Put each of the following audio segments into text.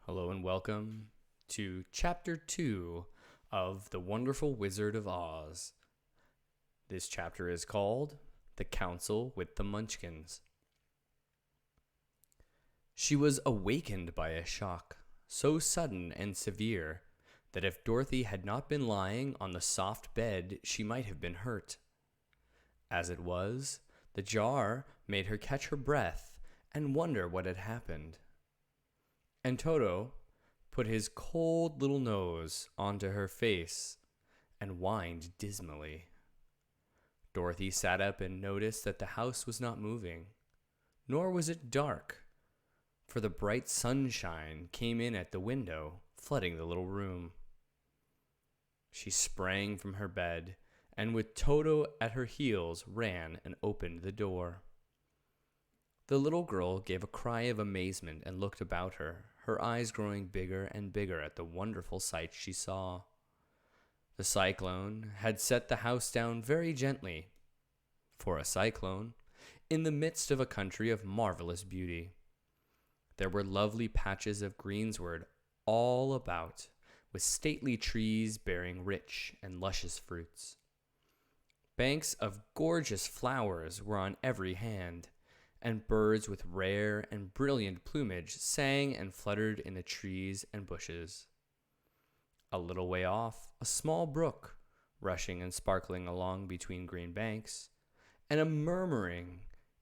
Hello and welcome to Chapter 2 of The Wonderful Wizard of Oz. This chapter is called The Council with the Munchkins. She was awakened by a shock, so sudden and severe that if Dorothy had not been lying on the soft bed, she might have been hurt. As it was, the jar made her catch her breath and wonder what had happened. And Toto put his cold little nose onto her face and whined dismally. Dorothy sat up and noticed that the house was not moving, nor was it dark, for the bright sunshine came in at the window, flooding the little room. She sprang from her bed, and with Toto at her heels ran and opened the door. The little girl gave a cry of amazement and looked about her, her eyes growing bigger and bigger at the wonderful sight she saw. The cyclone had set the house down very gently, for a cyclone, in the midst of a country of marvelous beauty. There were lovely patches of greensward all about, with stately trees bearing rich and luscious fruits. Banks of gorgeous flowers were on every hand, and birds with rare and brilliant plumage sang and fluttered in the trees and bushes. A little way off, a small brook, rushing and sparkling along between green banks, and a murmuring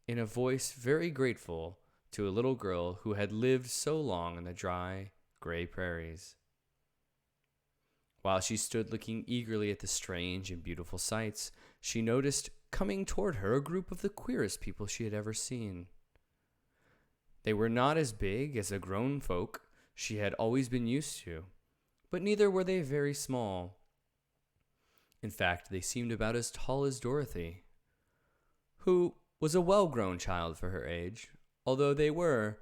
in a voice very grateful to a little girl who had lived so long in the dry, gray prairies. While she stood looking eagerly at the strange and beautiful sights, she noticed coming toward her a group of the queerest people she had ever seen. They were not as big as the grown folk she had always been used to, but neither were they very small. In fact, they seemed about as tall as Dorothy, who was a well-grown child for her age, although they were,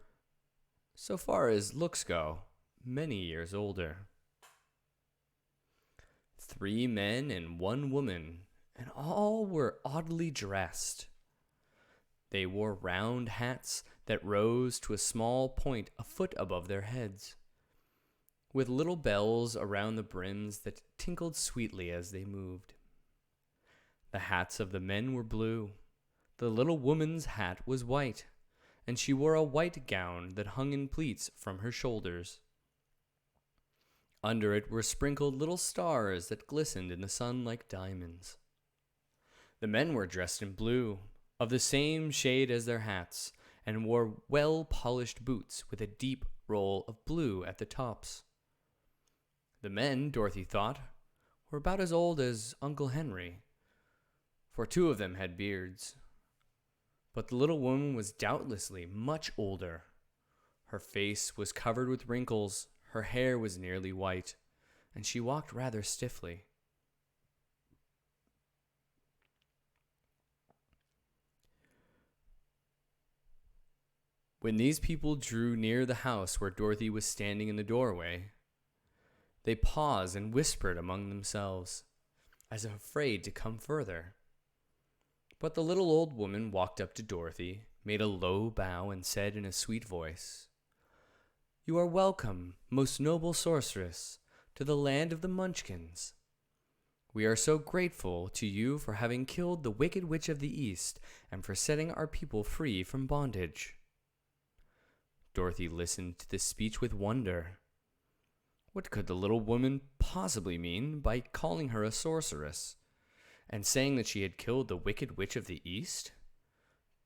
so far as looks go, many years older. 3 men and 1 woman, and all were oddly dressed. They wore round hats that rose to a small point a foot above their heads, with little bells around the brims that tinkled sweetly as they moved. The hats of the men were blue. The little woman's hat was white, and she wore a white gown that hung in pleats from her shoulders. Under it were sprinkled little stars that glistened in the sun like diamonds. The men were dressed in blue, of the same shade as their hats, and wore well-polished boots with a deep roll of blue at the tops. The men, Dorothy thought, were about as old as Uncle Henry, for 2 of them had beards. But the little woman was doubtlessly much older. Her face was covered with wrinkles, her hair was nearly white, and she walked rather stiffly. When these people drew near the house where Dorothy was standing in the doorway, they paused and whispered among themselves, as if afraid to come further. But the little old woman walked up to Dorothy, made a low bow, and said in a sweet voice, "You are welcome, most noble sorceress, to the land of the Munchkins. We are so grateful to you for having killed the wicked witch of the East and for setting our people free from bondage." Dorothy listened to this speech with wonder. What could the little woman possibly mean by calling her a sorceress, and saying that she had killed the wicked witch of the East?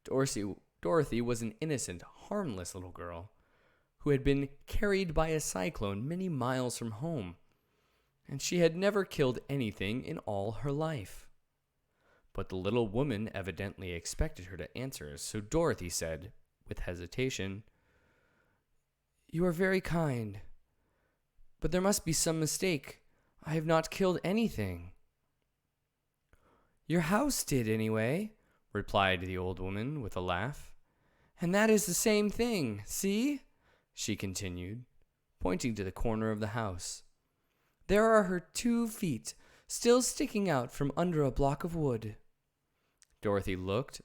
Dorothy was an innocent, harmless little girl who had been carried by a cyclone many miles from home, and she had never killed anything in all her life. But the little woman evidently expected her to answer, so Dorothy said, with hesitation, "You are very kind, but there must be some mistake. I have not killed anything." "Your house did, anyway," replied the old woman with a laugh. "And that is the same thing. See?" she continued, pointing to the corner of the house. "There are her 2 feet, still sticking out from under a block of wood." Dorothy looked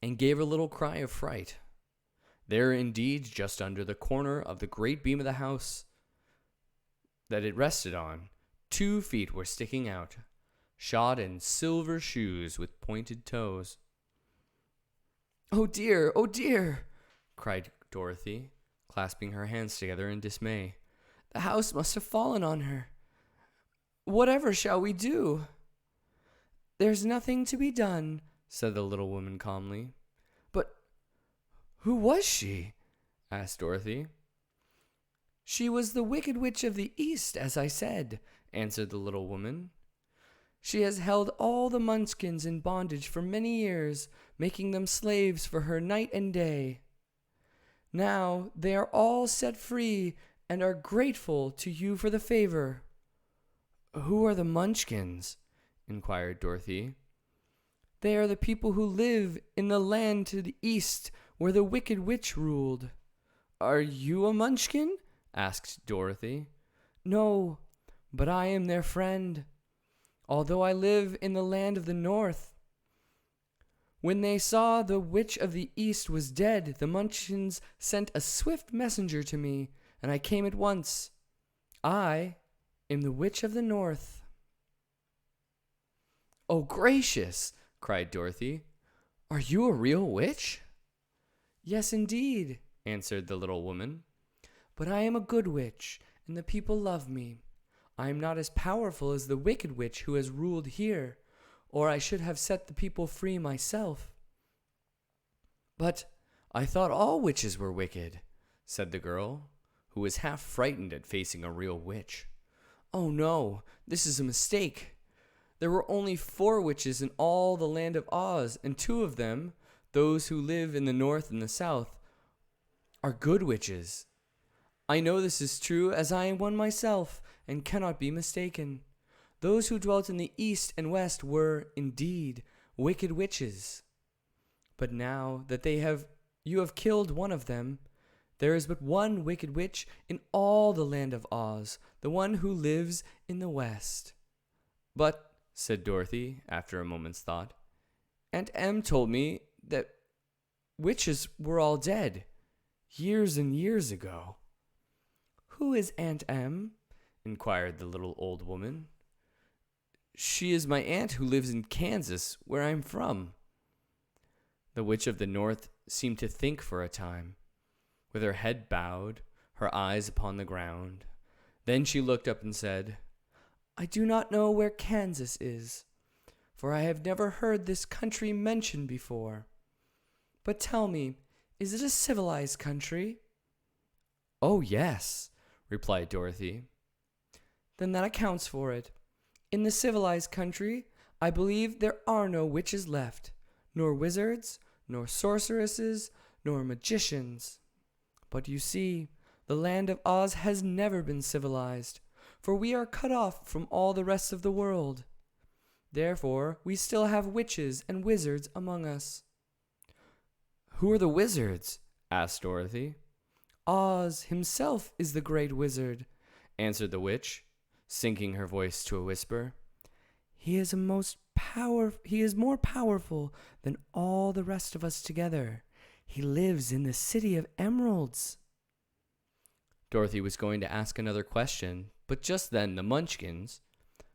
and gave a little cry of fright. There indeed, just under the corner of the great beam of the house that it rested on, 2 feet were sticking out, shod in silver shoes with pointed toes. "Oh dear, oh dear!" cried Dorothy, clasping her hands together in dismay. "The house must have fallen on her. Whatever shall we do?" "There's nothing to be done," said the little woman calmly. "But who was she?" asked Dorothy. "She was the Wicked Witch of the East, as I said," answered the little woman. "She has held all the Munchkins in bondage for many years, making them slaves for her night and day. Now they are all set free and are grateful to you for the favor." "Who are the Munchkins?" inquired Dorothy. "They are the people who live in the land to the east where the Wicked Witch ruled." "Are you a Munchkin?" asked Dorothy. "No, but I am their friend, although I live in the land of the north. When they saw the Witch of the East was dead, the Munchkins sent a swift messenger to me, and I came at once. I am the Witch of the North." "Oh, gracious!" cried Dorothy. "Are you a real witch?" "Yes, indeed," answered the little woman. "But I am a good witch, and the people love me. I am not as powerful as the Wicked Witch who has ruled here, or I should have set the people free myself." "But I thought all witches were wicked," said the girl, who was half frightened at facing a real witch. "Oh no, this is a mistake. There were only 4 witches in all the land of Oz, and 2 of them, those who live in the north and the south, are good witches. I know this is true, as I am one myself, and cannot be mistaken. Those who dwelt in the east and west were, indeed, wicked witches. But now that you have killed one of them, there is but one wicked witch in all the land of Oz, the one who lives in the west." "But," said Dorothy, after a moment's thought, "Aunt Em told me that witches were all dead, years and years ago." "Who is Aunt Em?" inquired the little old woman. "She is my aunt who lives in Kansas, where I am from." The Witch of the North seemed to think for a time, with her head bowed, her eyes upon the ground. Then she looked up and said, "I do not know where Kansas is, for I have never heard this country mentioned before. But tell me, is it a civilized country?" "Oh, yes," replied Dorothy. "Then that accounts for it. In the civilized country, I believe there are no witches left, nor wizards, nor sorceresses, nor magicians. But you see, the land of Oz has never been civilized, for we are cut off from all the rest of the world. Therefore, we still have witches and wizards among us." "Who are the wizards?" asked Dorothy. "Oz himself is the great wizard," answered the witch, sinking her voice to a whisper. He is more powerful than all the rest of us together. He lives in the City of Emeralds." Dorothy was going to ask another question, but just then the Munchkins,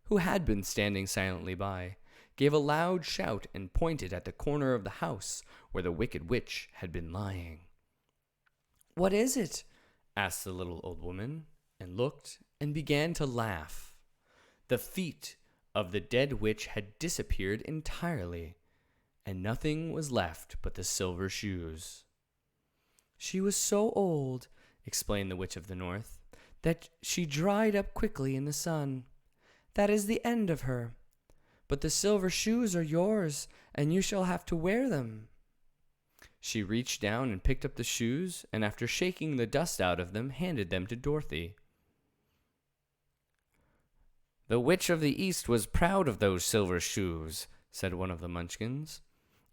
who had been standing silently by, gave a loud shout and pointed at the corner of the house where the Wicked Witch had been lying. "What is it?" asked the little old woman, and looked and began to laugh. The feet of the dead witch had disappeared entirely, and nothing was left but the silver shoes. "She was so old," explained the Witch of the North, "that she dried up quickly in the sun. That is the end of her. But the silver shoes are yours, and you shall have to wear them." She reached down and picked up the shoes, and after shaking the dust out of them, handed them to Dorothy. "The Witch of the East was proud of those silver shoes," said one of the Munchkins,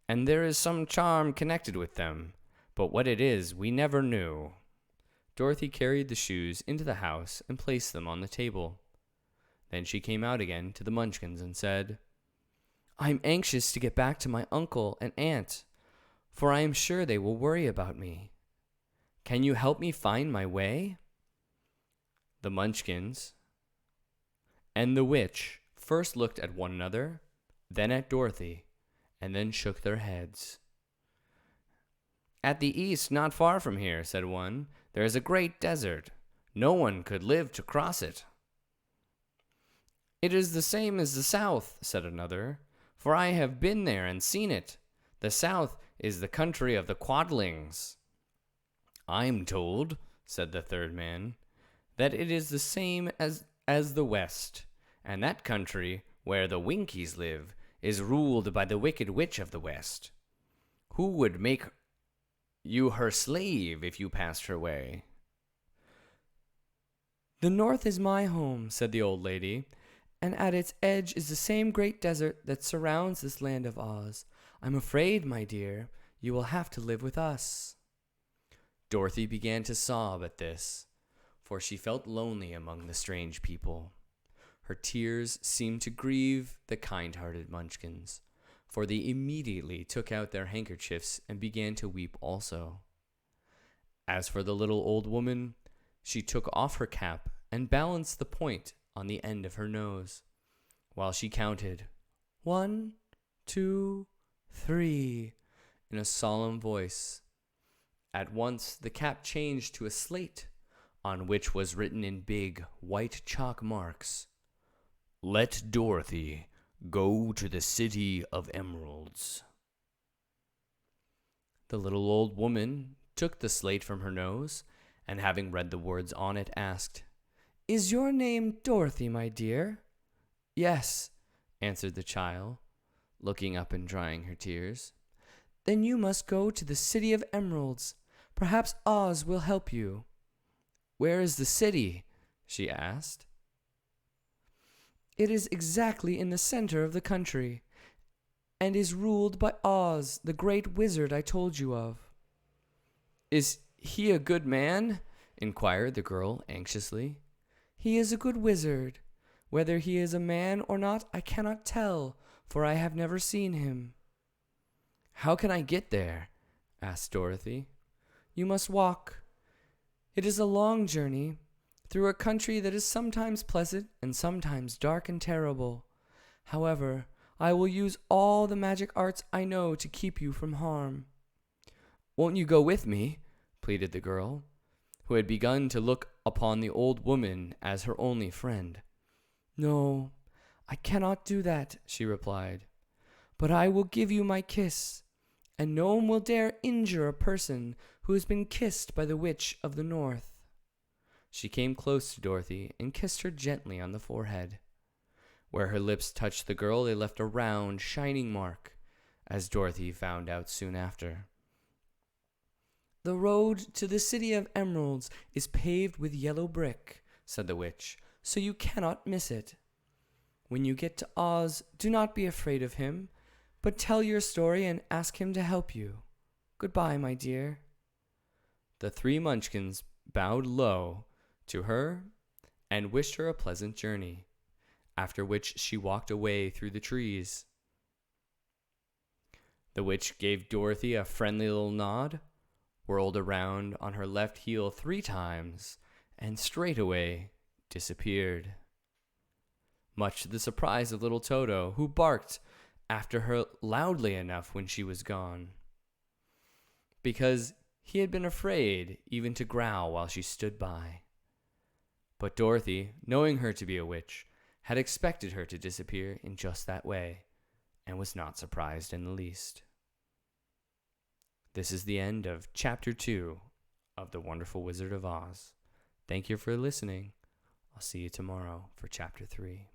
"and there is some charm connected with them, but what it is we never knew." Dorothy carried the shoes into the house and placed them on the table. Then she came out again to the Munchkins and said, "I am anxious to get back to my uncle and aunt, for I am sure they will worry about me. Can you help me find my way?" The Munchkins and the witch first looked at one another, then at Dorothy, and then shook their heads. "At the east, not far from here," said one, "there is a great desert. No one could live to cross it." "It is the same as the south," said another, "for I have been there and seen it. The south is the country of the Quadlings." "I'm told," said the third man, "that it is the same as the west, and that country, where the Winkies live, is ruled by the wicked witch of the west, who would make you her slave if you passed her way." "The north is my home," said the old lady, "and at its edge is the same great desert that surrounds this land of Oz. I'm afraid, my dear, you will have to live with us." Dorothy began to sob at this, for she felt lonely among the strange people. Her tears seemed to grieve the kind-hearted Munchkins, for they immediately took out their handkerchiefs and began to weep also. As for the little old woman, she took off her cap and balanced the point on the end of her nose, while she counted 1, 2, 3 in a solemn voice. At once the cap changed to a slate, on which was written in big white chalk marks, "Let Dorothy go to the City of Emeralds." The little old woman took the slate from her nose, and having read the words on it, asked, "Is your name Dorothy, my dear?" "Yes," answered the child, looking up and drying her tears. "Then you must go to the City of Emeralds. Perhaps Oz will help you." "Where is the city?" she asked. "It is exactly in the center of the country, and is ruled by Oz, the great wizard I told you of." "Is he a good man?" inquired the girl anxiously. "He is a good wizard. Whether he is a man or not, I cannot tell, for I have never seen him." "How can I get there?" asked Dorothy. "You must walk. It is a long journey, through a country that is sometimes pleasant and sometimes dark and terrible. However, I will use all the magic arts I know to keep you from harm." "Won't you go with me?" pleaded the girl, who had begun to look upon the old woman as her only friend. "No, I cannot do that," she replied. "But I will give you my kiss, and no one will dare injure a person who has been kissed by the Witch of the North." She came close to Dorothy and kissed her gently on the forehead. Where her lips touched the girl, they left a round, shining mark, as Dorothy found out soon after. "The road to the City of Emeralds is paved with yellow brick," said the witch, "so you cannot miss it. When you get to Oz, do not be afraid of him, but tell your story and ask him to help you. Goodbye, my dear." The three Munchkins bowed low to her and wished her a pleasant journey, after which she walked away through the trees. The witch gave Dorothy a friendly little nod, whirled around on her left heel 3 times, and straightway disappeared, much to the surprise of little Toto, who barked after her loudly enough when she was gone, because he had been afraid even to growl while she stood by. But Dorothy, knowing her to be a witch, had expected her to disappear in just that way, and was not surprised in the least. This is the end of Chapter 2 of The Wonderful Wizard of Oz. Thank you for listening. I'll see you tomorrow for Chapter 3.